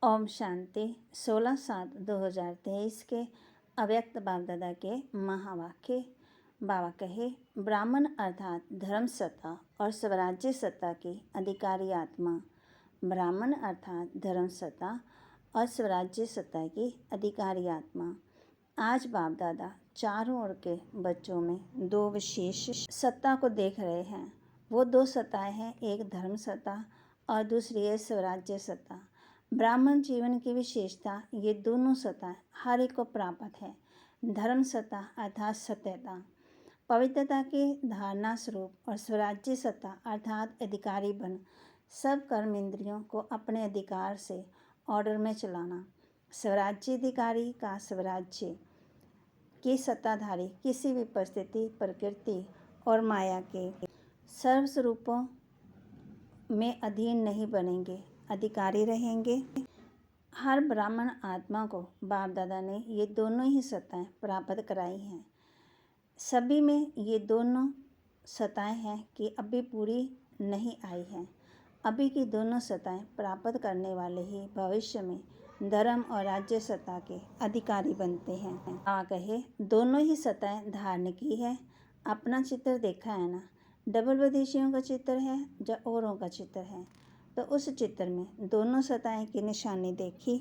ओम शांति 16/7/2023 के अव्यक्त बाप दादा के महावाक्य। बाबा कहे, ब्राह्मण अर्थात धर्म सत्ता और स्वराज्य सत्ता की अधिकारी आत्मा। ब्राह्मण अर्थात धर्म सत्ता और स्वराज्य सत्ता की अधिकारी आत्मा। आज बाप दादा चारों ओर के बच्चों में दो विशेष सत्ता को देख रहे हैं। वो दो सत्ताएं हैं, एक धर्म सत्ता और दूसरी है स्वराज्य सत्ता। ब्राह्मण जीवन की विशेषता ये दोनों सत्ता हर एक को प्राप्त है। धर्म सत्ता अर्थात सत्यता, पवित्रता की धारणा स्वरूप, और स्वराज्य सत्ता अर्थात अधिकारी बन सब कर्म इंद्रियों को अपने अधिकार से ऑर्डर में चलाना। स्वराज्य अधिकारी का स्वराज्य की सत्ताधारी किसी भी परिस्थिति, प्रकृति और माया के सर्वस्वरूपों में अधीन नहीं बनेंगे, अधिकारी रहेंगे। हर ब्राह्मण आत्मा को बाप दादा ने ये दोनों ही सत्ताएं प्राप्त कराई हैं। सभी में ये दोनों सत्ताएं हैं कि अभी पूरी नहीं आई हैं। अभी की दोनों सत्ताएं प्राप्त करने वाले ही भविष्य में धर्म और राज्य सत्ता के अधिकारी बनते हैं। कहे, दोनों ही सत्ताएं धारण की है। अपना चित्र देखा है ना, डबल विदेशियों का चित्र है या औरों का चित्र है, तो उस चित्र में दोनों सत्ताएं की निशानी देखी।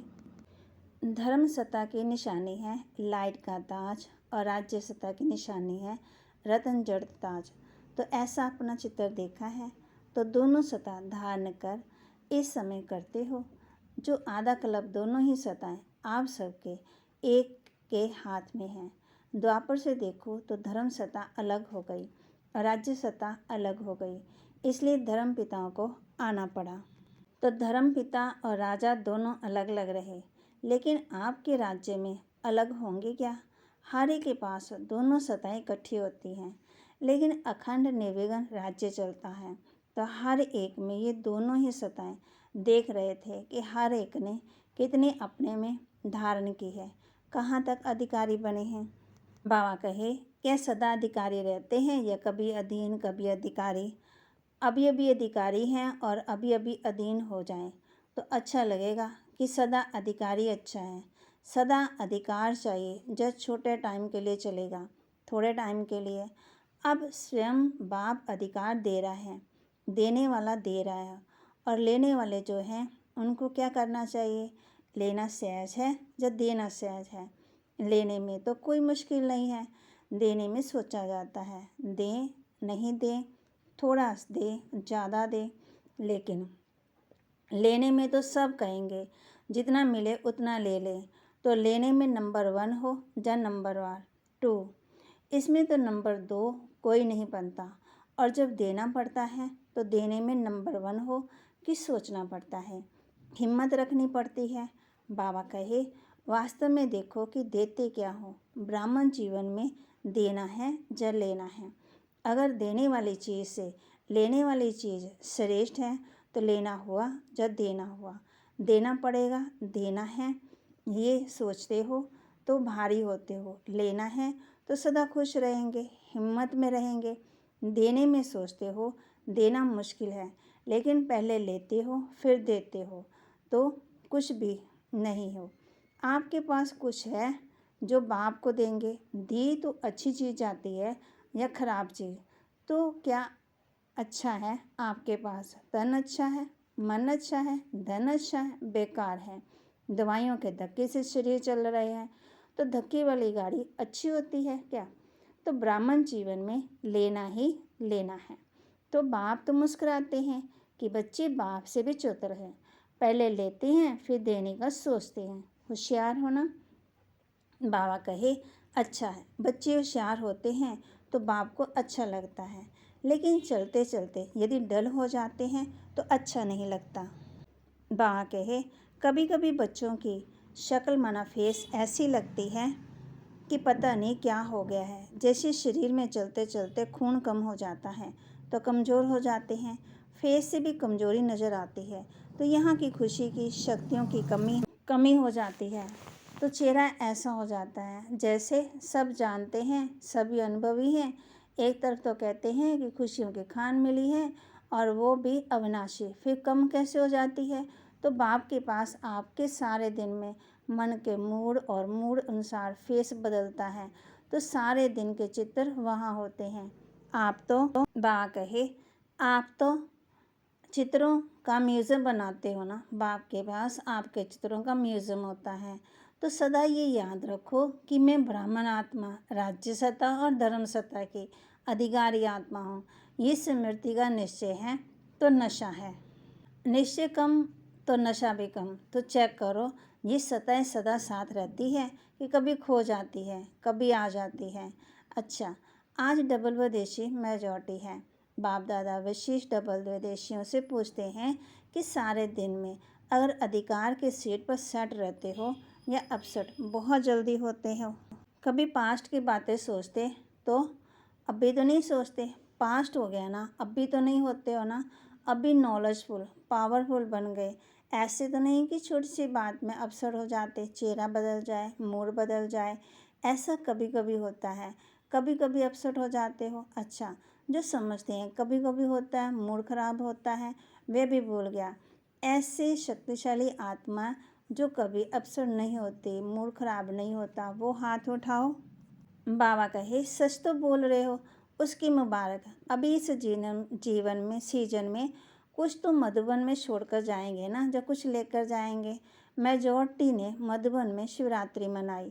धर्म सत्ता की निशानी है लाइट का ताज और राज्य सत्ता की निशानी है रत्न जड़ ताज। तो ऐसा अपना चित्र देखा है, तो दोनों सत्ता धारण कर इस समय करते हो। जो आधा क्लब दोनों ही सत्ताएं आप सबके एक के हाथ में हैं। द्वापर से देखो तो धर्म सत्ता अलग हो गई और राज्य सत्ता अलग हो गई, इसलिए धर्म पिताओं को आना पड़ा। तो धर्म पिता और राजा दोनों अलग अलग रहे, लेकिन आपके राज्य में अलग होंगे क्या? हर एक के पास दोनों सत्ताएं इकट्ठी होती हैं, लेकिन अखंड निर्विघ्न राज्य चलता है। तो हर एक में ये दोनों ही सत्ताएं देख रहे थे कि हर एक ने कितने अपने में धारण की है, कहाँ तक अधिकारी बने हैं। बाबा कहे, क्या सदा अधिकारी रहते हैं या कभी अधीन कभी अधिकारी? अभी अभी अधिकारी हैं और अभी अभी अधीन हो जाएं तो अच्छा लगेगा कि सदा अधिकारी अच्छा है। सदा अधिकार चाहिए, जब छोटे टाइम के लिए चलेगा, थोड़े टाइम के लिए। अब स्वयं बाप अधिकार दे रहा है, देने वाला दे रहा है, और लेने वाले जो हैं उनको क्या करना चाहिए? लेना सहज है या देना सहज है? लेने में तो कोई मुश्किल नहीं है, देने में सोचा जाता है। दें नहीं दें, थोड़ा दे ज़्यादा दे, लेकिन लेने में तो सब कहेंगे जितना मिले उतना ले ले। तो लेने में नंबर 1 हो या नंबर 2, इसमें तो नंबर 2 कोई नहीं बनता। और जब देना पड़ता है तो देने में नंबर 1 हो कि सोचना पड़ता है, हिम्मत रखनी पड़ती है। बाबा कहे, वास्तव में देखो कि देते क्या हो। ब्राह्मण जीवन में देना है या लेना है। अगर देने वाली चीज़ से लेने वाली चीज़ श्रेष्ठ है तो लेना हुआ या देना हुआ। देना पड़ेगा, देना है, ये सोचते हो तो भारी होते हो। लेना है तो सदा खुश रहेंगे, हिम्मत में रहेंगे। देने में सोचते हो, देना मुश्किल है, लेकिन पहले लेते हो फिर देते हो तो कुछ भी नहीं हो। आपके पास कुछ है जो बाप को देंगे। दी तो अच्छी चीज़ जाती है या खराब चीज़, तो क्या अच्छा है? आपके पास तन अच्छा है, मन अच्छा है, धन अच्छा है, बेकार है। दवाइयों के धक्के से शरीर चल रहे हैं, तो धक्के वाली गाड़ी अच्छी होती है क्या? तो ब्राह्मण जीवन में लेना ही लेना है। तो बाप तो मुस्कुराते हैं कि बच्चे बाप से भी चतुर हैं, पहले लेते हैं फिर देने का सोचते हैं। होशियार होना। बाबा कहे, अच्छा है, बच्चे होशियार होते हैं तो बाप को अच्छा लगता है, लेकिन चलते चलते यदि डल हो जाते हैं तो अच्छा नहीं लगता। बाबा कहे, कभी कभी बच्चों की शक्ल माना फेस ऐसी लगती है कि पता नहीं क्या हो गया है। जैसे शरीर में चलते चलते खून कम हो जाता है तो कमज़ोर हो जाते हैं, फेस से भी कमज़ोरी नज़र आती है। तो यहाँ की खुशी की शक्तियों की कमी हो जाती है, तो चेहरा ऐसा हो जाता है जैसे सब जानते हैं, सभी अनुभवी हैं। एक तरफ तो कहते हैं कि खुशियों की खान मिली है और वो भी अविनाशी, फिर कम कैसे हो जाती है? तो बाप के पास आपके सारे दिन में मन के मूड और मूड अनुसार फेस बदलता है, तो सारे दिन के चित्र वहाँ होते हैं। आप तो बा कहे आप तो चित्रों का म्यूज़ियम बनाते हो ना, बाप के पास आपके चित्रों का म्यूज़ियम होता है। तो सदा ये याद रखो कि मैं ब्राह्मण आत्मा, राज्य सत्ता और धर्म सत्ता की अधिकारी आत्मा हूँ। ये स्मृति का निश्चय है तो नशा है, निश्चय कम तो नशा भी कम। तो चेक करो, ये सत्ताएं सदा साथ रहती है कि कभी खो जाती है, कभी आ जाती है। अच्छा, आज डबल विदेशी मेजॉरिटी है। बाप दादा विशिष्ट डबल विदेशियों से पूछते हैं कि सारे दिन में अगर अधिकार के सीट पर सेट रहते हो या अपसेट बहुत जल्दी होते हो। कभी पास्ट की बातें सोचते तो अभी तो नहीं सोचते, पास्ट हो गया ना, अभी तो नहीं होते हो ना, अभी नॉलेजफुल पावरफुल बन गए। ऐसे तो नहीं कि छोटी सी बात में अपसेट हो जाते, चेहरा बदल जाए, मूड बदल जाए। ऐसा कभी कभी होता है, कभी कभी अपसेट हो जाते हो। अच्छा, जो समझते हैं कभी कभी होता है, मूड खराब होता है, वे भी भूल गया। ऐसे शक्तिशाली आत्मा जो कभी अपसेट नहीं होती, मूड खराब नहीं होता, वो हाथ उठाओ। बाबा कहे सच तो बोल रहे हो, उसकी मुबारक। अभी इस जीवन में सीजन में कुछ तो मधुबन में छोड़कर जाएंगे ना, जो कुछ लेकर जाएंगे। मेजॉरिटी ने मधुबन में शिवरात्रि मनाई,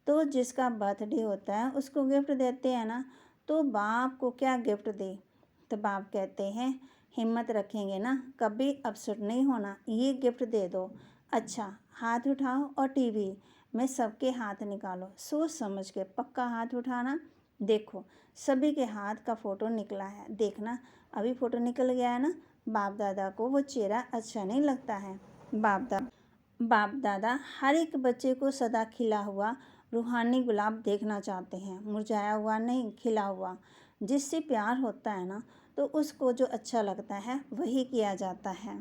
तो जिसका बर्थडे होता है उसको गिफ्ट देते हैं ना, तो बाप को क्या गिफ्ट दे। तो बाप कहते हैं हिम्मत रखेंगे ना, कभी अपसेट नहीं होना, ये गिफ्ट दे दो। अच्छा, हाथ उठाओ और टीवी में सबके हाथ निकालो, सोच समझ के पक्का हाथ उठाना। देखो सभी के हाथ का फ़ोटो निकला है, देखना अभी फ़ोटो निकल गया है ना। बाप दादा को वो चेहरा अच्छा नहीं लगता है। बाप दादा हर एक बच्चे को सदा खिला हुआ रूहानी गुलाब देखना चाहते हैं, मुरझाया हुआ नहीं, खिला हुआ। जिससे प्यार होता है ना, तो उसको जो अच्छा लगता है वही किया जाता है।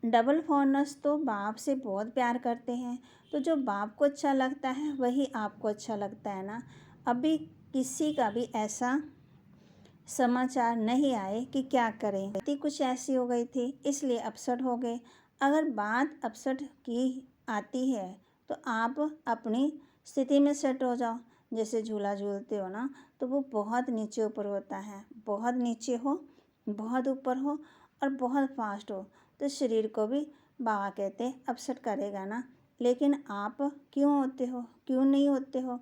डबल फॉरनर्स तो बाप से बहुत प्यार करते हैं, तो जो बाप को अच्छा लगता है वही आपको अच्छा लगता है ना। अभी किसी का भी ऐसा समाचार नहीं आए कि क्या करें, कुछ ऐसी हो गई थी इसलिए अपसेट हो गए। अगर बात अपसेट की आती है तो आप अपनी स्थिति में सेट हो जाओ। जैसे झूला झूलते हो ना, तो वो बहुत नीचे ऊपर होता है, बहुत नीचे हो, बहुत ऊपर हो और बहुत फास्ट हो, तो शरीर को भी बाबा कहते हैं अपसेट करेगा ना। लेकिन आप क्यों होते हो, क्यों नहीं होते हो?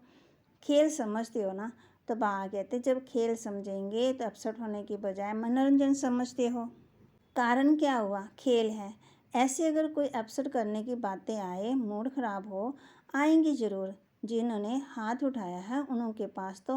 खेल समझते हो ना, तो बाबा कहते जब खेल समझेंगे तो अपसेट होने की बजाय मनोरंजन समझते हो। कारण क्या हुआ, खेल है। ऐसे अगर कोई अपसेट करने की बातें आए, मूड खराब हो, आएंगी ज़रूर। जिन्होंने हाथ उठाया है उनके पास तो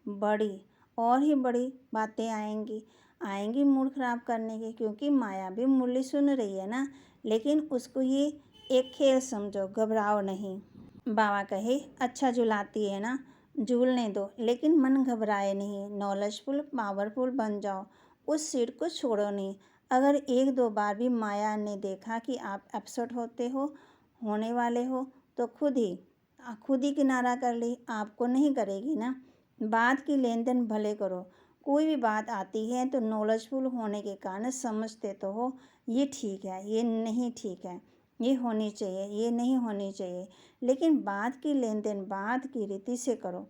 बड़ी और ही बड़ी बातें आएंगी मूड खराब करने की, क्योंकि माया भी मुरली सुन रही है ना। लेकिन उसको ये एक खेल समझो, घबराओ नहीं। बाबा कहे अच्छा झुलाती है ना, झूलने दो, लेकिन मन घबराए नहीं, नॉलेजफुल पावरफुल बन जाओ, उस सीट को छोड़ो नहीं। अगर एक दो बार भी माया ने देखा कि आप अपसेट होने वाले हो, तो खुद ही किनारा कर ली, आपको नहीं करेगी ना। बात की लेन देन भले करो, कोई भी बात आती है तो नॉलेजफुल होने के कारण समझते तो हो, ये ठीक है, ये नहीं ठीक है, ये होनी चाहिए, ये नहीं होनी चाहिए। लेकिन बात की लेन देन बात की रीति से करो।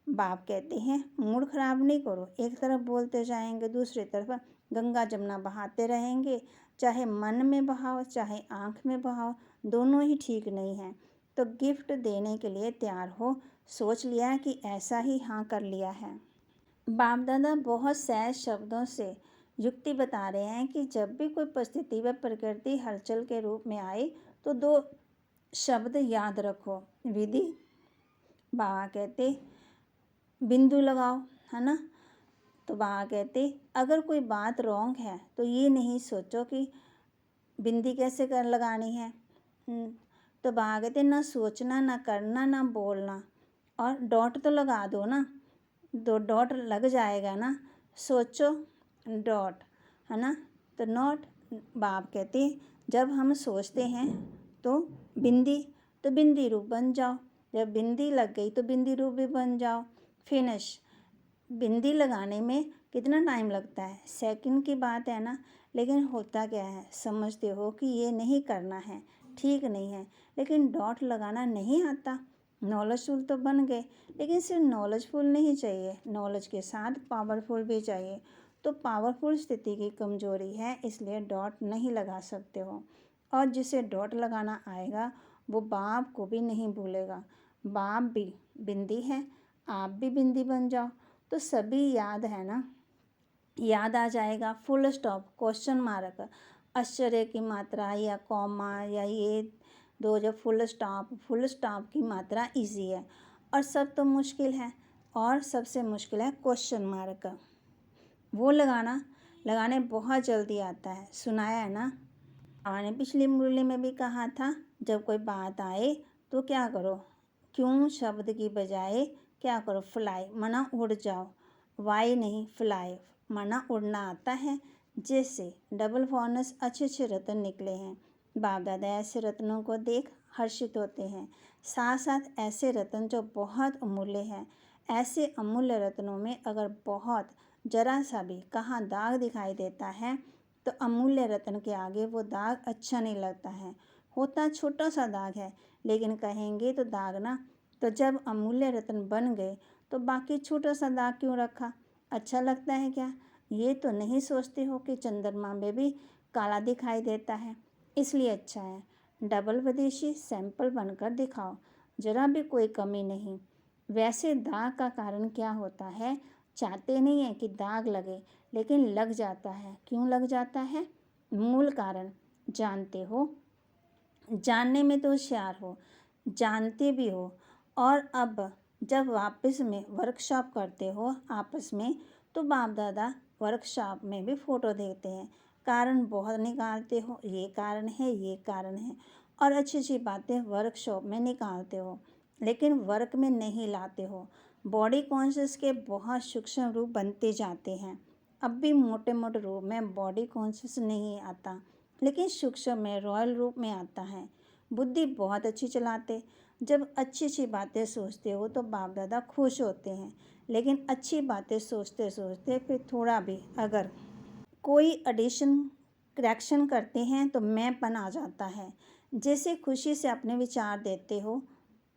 बाप कहते हैं मूड खराब नहीं करो, एक तरफ बोलते जाएंगे, दूसरी तरफ गंगा जमुना बहाते रहेंगे। चाहे मन में बहाओ चाहे आँख में बहाओ, दोनों ही ठीक नहीं है। तो गिफ्ट देने के लिए तैयार हो, सोच लिया कि ऐसा ही हाँ कर लिया है। बाप दादा बहुत सहज शब्दों से युक्ति बता रहे हैं कि जब भी कोई परिस्थिति व प्रकृति हलचल के रूप में आए तो दो शब्द याद रखो। विधि, बाबा कहते बिंदु लगाओ, है ना। तो बाबा कहते अगर कोई बात रॉन्ग है तो ये नहीं सोचो कि बिंदी कैसे कर लगानी है। तो बाबा कहते ना सोचना, ना करना, ना बोलना, और डॉट तो लगा दो ना, दो डॉट लग जाएगा ना, सोचो डॉट, है ना। तो नॉट। बाप कहते जब हम सोचते हैं तो बिंदी रूप बन जाओ, जब बिंदी लग गई तो बिंदी रूप भी बन जाओ। फिनिश। बिंदी लगाने में कितना टाइम लगता है, सेकंड की बात है ना। लेकिन होता क्या है, समझते हो कि ये नहीं करना है, ठीक नहीं है, लेकिन डॉट लगाना नहीं आता। नॉलेजफुल तो बन गए, लेकिन सिर्फ नॉलेजफुल नहीं चाहिए, नॉलेज के साथ पावरफुल भी चाहिए। तो पावरफुल स्थिति की कमजोरी है, इसलिए डॉट नहीं लगा सकते हो। और जिसे डॉट लगाना आएगा वो बाप को भी नहीं भूलेगा। बाप भी बिंदी है, आप भी बिंदी बन जाओ तो सभी याद है ना, याद आ जाएगा। फुल स्टॉप, क्वेश्चन मार्क, आश्चर्य की मात्रा या कॉमा या ये दो जो फुल स्टॉप की मात्रा इजी है और सब तो मुश्किल है। और सबसे मुश्किल है क्वेश्चन मार्क, वो लगाने बहुत जल्दी आता है। सुनाया है ना, मैंने पिछली मुरली में भी कहा था, जब कोई बात आए तो क्या करो, क्यों शब्द की बजाय क्या करो, फ्लाई माना उड़ जाओ, वाई नहीं फ्लाई माना उड़ना आता है। जैसे डबल बोनस अच्छे रत्न निकले हैं। बाप दादा ऐसे रत्नों को देख हर्षित होते हैं, साथ साथ ऐसे रत्न जो बहुत अमूल्य हैं। ऐसे अमूल्य रत्नों में अगर बहुत जरा सा भी कहाँ दाग दिखाई देता है तो अमूल्य रत्न के आगे वो दाग अच्छा नहीं लगता है। होता छोटा सा दाग है, लेकिन कहेंगे तो दाग ना, तो जब अमूल्य रत्न बन गए तो बाकी छोटा सा दाग क्यों रखा, अच्छा लगता है क्या? ये तो नहीं सोचते हो कि चंद्रमा में भी काला दिखाई देता है, इसलिए अच्छा है डबल विदेशी सैंपल बनकर दिखाओ, जरा भी कोई कमी नहीं। वैसे दाग का कारण क्या होता है, चाहते नहीं है कि दाग लगे, लेकिन लग जाता है। क्यों लग जाता है? मूल कारण जानते हो, जानने में तो होशियार हो, जानते भी हो। और अब जब वापस में वर्कशॉप करते हो आपस में, तो बाप दादा वर्कशॉप में भी फ़ोटो देते हैं, कारण बहुत निकालते हो, ये कारण है, ये कारण है, और अच्छी अच्छी बातें वर्कशॉप में निकालते हो, लेकिन वर्क में नहीं लाते हो। बॉडी कॉन्शियस के बहुत सूक्ष्म रूप बनते जाते हैं। अब भी मोटे मोटे रूप में बॉडी कॉन्शियस नहीं आता, लेकिन सूक्ष्म में रॉयल रूप में आता है। बुद्धि बहुत अच्छी चलाते, जब अच्छी अच्छी बातें सोचते हो तो बाप दादा खुश होते हैं, लेकिन अच्छी बातें सोचते सोचते फिर थोड़ा भी अगर कोई एडिशन करेक्शन करते हैं तो मैंपन आ जाता है। जैसे खुशी से अपने विचार देते हो,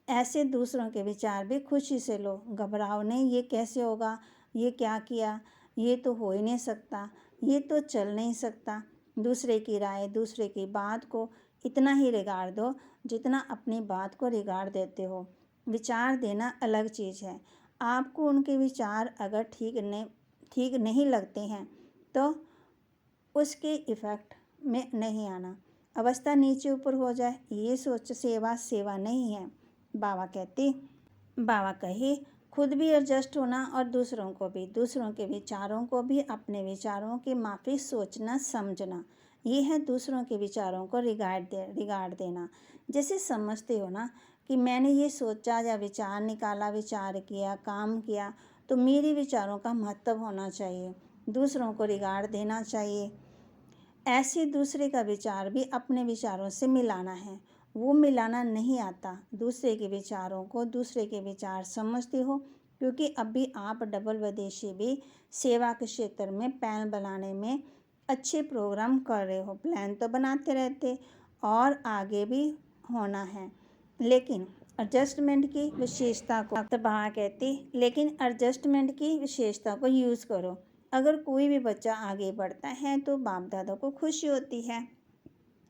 ऐसे दूसरों के विचार भी खुशी से लो, घबराओ नहीं, ये कैसे होगा, ये क्या किया, ये तो हो ही नहीं सकता, ये तो चल नहीं सकता। दूसरे की राय, दूसरे की बात को इतना ही रिगार्ड दो जितना अपनी बात को रिगार्ड देते हो। विचार देना अलग चीज़ है। आपको उनके विचार अगर ठीक नहीं लगते हैं तो उसके इफ़ेक्ट में नहीं आना। अवस्था नीचे ऊपर हो जाए ये सोच सेवा नहीं है। बाबा कहे खुद भी एडजस्ट होना और दूसरों के विचारों को भी अपने विचारों के माफिक सोचना समझना, ये है दूसरों के विचारों को रिगार्ड देना। जैसे समझते हो ना कि मैंने ये सोचा या विचार निकाला, विचार किया, काम किया, तो मेरे विचारों का महत्व होना चाहिए, दूसरों को रिगार्ड देना चाहिए। ऐसे दूसरे का विचार भी अपने विचारों से मिलाना है, वो मिलाना नहीं आता। दूसरे के विचारों को दूसरे के विचार समझते हो, क्योंकि अभी आप डबल विदेशी भी सेवा के क्षेत्र में प्लान बनाने में अच्छे प्रोग्राम कर रहे हो। प्लान तो बनाते रहते और आगे भी होना है, लेकिन एडजस्टमेंट की विशेषता को लेकिन एडजस्टमेंट की विशेषता को यूज़ करो। अगर कोई भी बच्चा आगे बढ़ता है तो बाप दादा को खुशी होती है,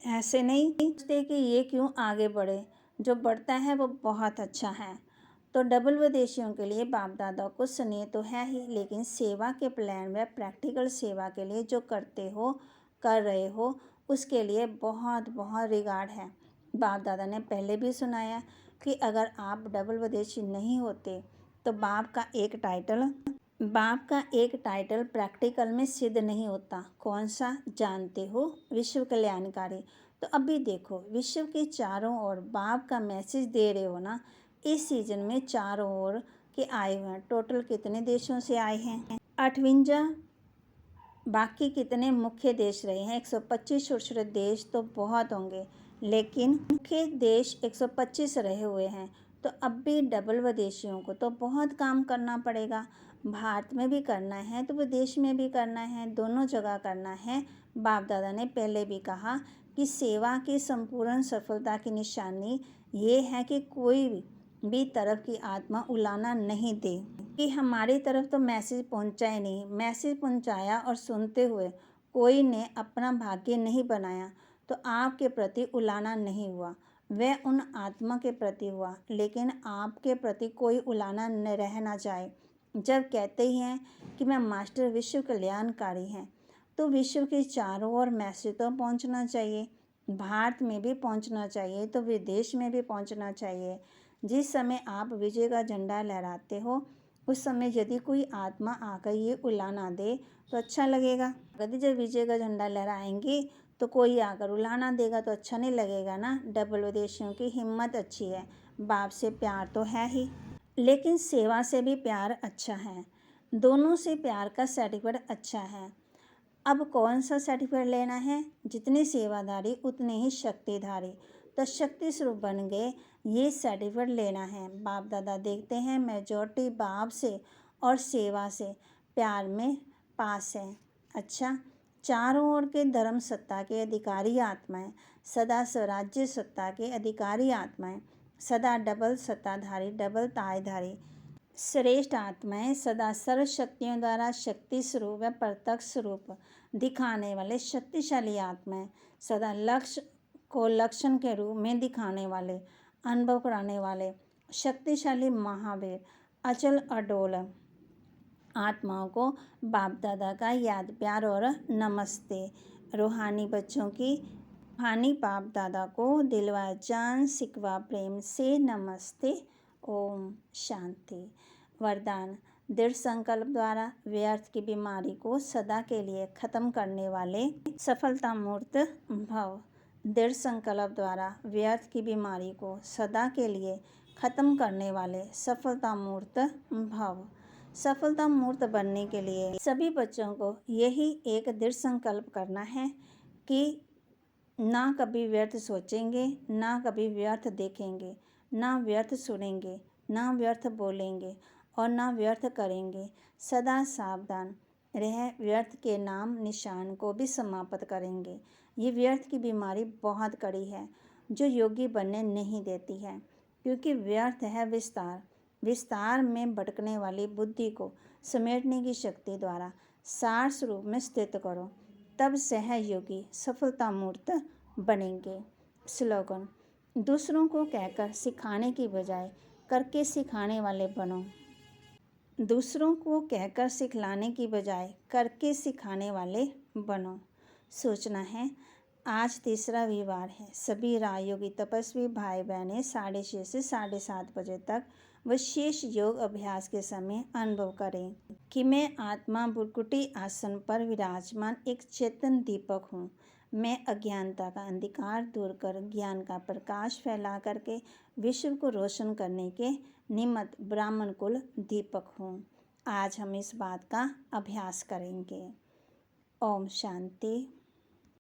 ऐसे नहीं सोचते कि ये क्यों आगे बढ़े, जो बढ़ता है वो बहुत अच्छा है। तो डबल विदेशियों के लिए बाप दादा को स्नेह तो है ही, लेकिन सेवा के प्लान में प्रैक्टिकल सेवा के लिए जो कर रहे हो उसके लिए बहुत बहुत रिगार्ड है। बाप दादा ने पहले भी सुनाया कि अगर आप डबल विदेशी नहीं होते तो बाप का एक टाइटल प्रैक्टिकल में सिद्ध नहीं होता। कौन सा जानते हो? विश्व कल्याणकारी। तो अभी देखो, विश्व के चारों ओर बाप का मैसेज दे रहे हो ना। इस सीजन में चारों ओर के आए हुए हैं। टोटल कितने देशों से आए हैं? 58। बाकी कितने मुख्य देश रहे हैं? 125 छोटे देश तो बहुत होंगे, लेकिन मुख्य देश 125 रहे हुए हैं। तो अब भी डबल विदेशियों को तो बहुत काम करना पड़ेगा। भारत में भी करना है तो विदेश में भी करना है, दोनों जगह करना है। बाप दादा ने पहले भी कहा कि सेवा की संपूर्ण सफलता की निशानी ये है कि कोई भी तरफ की आत्मा उलाना नहीं दे कि हमारी तरफ तो मैसेज पहुंचा ही नहीं। मैसेज पहुंचाया और सुनते हुए कोई ने अपना भाग्य नहीं बनाया तो आपके प्रति उलाना नहीं हुआ, वह उन आत्मा के प्रति हुआ, लेकिन आपके प्रति कोई उलाना न रह ना जाए। जब कहते ही हैं कि मैं मास्टर विश्व कल्याणकारी हैं, तो विश्व के चारों ओर मैसेज तो पहुंचना चाहिए। भारत में भी पहुंचना चाहिए तो विदेश में भी पहुंचना चाहिए। जिस समय आप विजय का झंडा लहराते हो उस समय यदि कोई आत्मा आकर ये उलाना दे तो अच्छा लगेगा। यदि जब विजय का झंडा लहराएंगे तो कोई आकर उलाना देगा तो अच्छा नहीं लगेगा ना। डबल उद्देश्यों की हिम्मत अच्छी है, बाप से प्यार तो है ही, लेकिन सेवा से भी प्यार अच्छा है। दोनों से प्यार का सर्टिफिकेट अच्छा है। अब कौन सा सर्टिफिकेट लेना है? जितनी सेवाधारी उतने ही शक्तिधारी, तो शक्ति स्वरूप बन गए, ये सर्टिफिकेट लेना है। बाप दादा देखते हैं मेजॉरिटी बाप से और सेवा से प्यार में पास है। अच्छा, चारों ओर के धर्म सत्ता के अधिकारी आत्माएं, सदा स्वराज्य सत्ता के अधिकारी आत्माएं, सदा डबल सत्ताधारी डबल तायधारी श्रेष्ठ आत्माएं, सदा सर्व शक्तियों द्वारा शक्ति स्वरूप व प्रत्यक्ष स्वरूप दिखाने वाले शक्तिशाली आत्माएं, सदा लक्ष्य को लक्षण के रूप में दिखाने वाले, अनुभव कराने वाले शक्तिशाली महावीर, अचल अडोल आत्माओं को बाप दादा का याद प्यार और नमस्ते। रूहानी बच्चों की रूहानी बाप दादा को दिलवा जान सिकवा प्रेम से नमस्ते। ओम शांति। वरदान। दृढ़ संकल्प द्वारा व्यर्थ की बीमारी को सदा के लिए खत्म करने वाले सफलता मूर्त भव। दृढ़ संकल्प द्वारा व्यर्थ की बीमारी को सदा के लिए खत्म करने वाले सफलता मूर्त भव। सफलता मूर्त बनने के लिए सभी बच्चों को यही एक दृढ़ संकल्प करना है कि ना कभी व्यर्थ सोचेंगे, ना कभी व्यर्थ देखेंगे, ना व्यर्थ सुनेंगे, ना व्यर्थ बोलेंगे और ना व्यर्थ करेंगे। सदा सावधान रह व्यर्थ के नाम निशान को भी समाप्त करेंगे। ये व्यर्थ की बीमारी बहुत कड़ी है जो योगी बनने नहीं देती है, क्योंकि व्यर्थ है विस्तार। विस्तार में भटकने वाली बुद्धि को समेटने की शक्ति द्वारा सार स्वरूप में स्थित करो, तब सहयोगी सफलता मूर्त बनेंगे। स्लोगन। दूसरों को कहकर सिखाने की बजाय करके सिखाने वाले बनो। दूसरों को कहकर सिखलाने की बजाय करके सिखाने वाले बनो। सोचना है, आज तीसरा रविवार है। सभी राजयोगी तपस्वी भाई बहनें 6:30 से 7:30 बजे तक विशेष योग अभ्यास के समय अनुभव करें कि मैं आत्मा बुरकुटी आसन पर विराजमान एक चेतन दीपक हूँ। मैं अज्ञानता का अंधकार दूर कर ज्ञान का प्रकाश फैला करके विश्व को रोशन करने के निमित्त ब्राह्मण कुल दीपक हूँ। आज हम इस बात का अभ्यास करेंगे। ओम शांति।